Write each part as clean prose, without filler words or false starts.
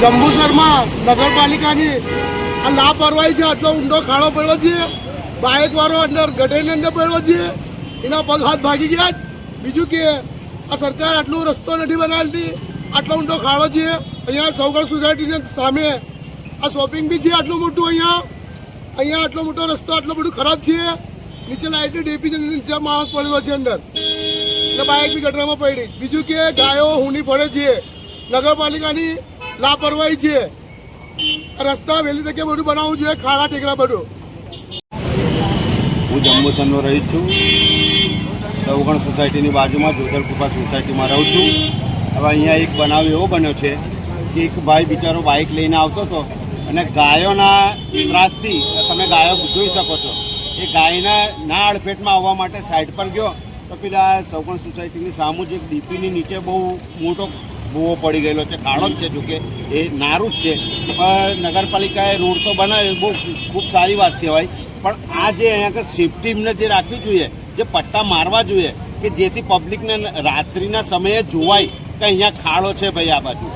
જંબુસરમાં નગરપાલિકાની આ લાપરવાહી છે. આટલો ઊંડો ખાડો પડ્યો છે, બાઇકવાળો અંદર ગઢેની અંદર પડ્યો છે, એના પગ હાથ ભાગી ગયા. બીજું કે આ સરકાર આટલું રસ્તો નથી બનાવતી, આટલો ઊંડો ખાડો છે. અહીંયા સૌગણ સોસાયટીની સામે આ શોપિંગ બી છે આટલું મોટું. અહીંયા આટલો મોટો રસ્તો આટલો બધું ખરાબ છે. નીચે લાઇટની ડેપી છે, નીચે માણસ પડેલો છે અંદર, એટલે બાઇક બી ગટરમાં પડી. બીજું કે ગાયો હુની પડે છે, નગરપાલિકાની લાપરવાહી છે. રસ્તા વહેલી તકે બધું બનાવવું જોઈએ, ખાડા ટેકરા બધું. હું જંબુસરનો રહી છું. સૌગણ સોસાયટીની બાજુમાં જોધરકૃપા સોસાયટીમાં રહું છું. હવે અહીંયા એક બનાવ એવો બન્યો છે કે એક ભાઈ બિચારો બાઇક લઈને આવતો હતો અને ગાયોના ત્રાસથી તમે ગાયો જોઈ શકો છો, એ ગાયના ના અડફેટમાં આવવા માટે સાઈડ પર ગયો તો પેલા સૌગણ સોસાયટીની સામુ જ એક ડીપીની નીચે બહુ મોટો ભૂવો પડી ગયેલો છે. ખાડો જ છે, જોકે એ નારું જ છે. પણ નગરપાલિકાએ રોડ તો બનાવ્યો, બહુ ખૂબ સારી વાત કહેવાય. પણ આ જે અહીંયા આગળ સેફટી એમને જે રાખવી જોઈએ, જે પટ્ટા મારવા જોઈએ કે જેથી પબ્લિકને રાત્રિના સમયે જોવાય કે અહીંયા ખાડો છે ભાઈ આ બાજુ.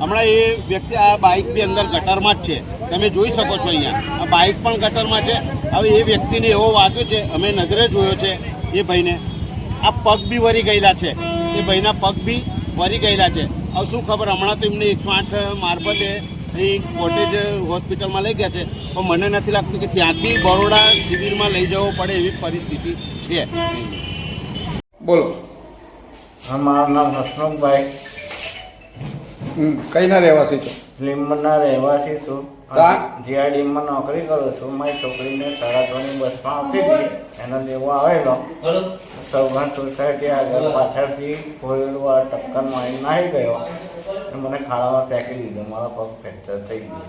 હમણાં એ વ્યક્તિ આ બાઇક બી અંદર ગટરમાં જ છે, તમે જોઈ શકો છો. અહીંયા આ બાઇક પણ ગટરમાં છે. હવે એ વ્યક્તિને એવો વાગ્યો છે, અમે નજરે જોયો છે એ ભાઈને, આ પગ બી વળી ગયેલા છે. એ ભાઈના પગ બી વળી ગયેલા છે. હવે શું ખબર, હમણાં તો એમને 108 મારફતે અહીં કોટેજ હોસ્પિટલમાં લઈ ગયા છે, પણ મને નથી લાગતું કે ત્યાંથી બરોડા શિબિરમાં લઈ જવો પડે એવી પરિસ્થિતિ છે. બોલો. હા, મારું નામ હસમુખભાઈ, કઈના રહેવાસી છો? લીંબના રહેવાસી છું. જીઆઈડીમાં નોકરી કરું છું. મારી છોકરીને 3:30 બસમાં આવતી હતી, એનો લેવો આવેલો. સૌગણ સોસાયટી આગળ પાછળથી ફોરેલવાળા ટક્કર મારી નાહી ગયો અને મને ખાડામાં ફેંકી દીધો. મારા પગ ફ્રેક્ચર થઈ ગયો.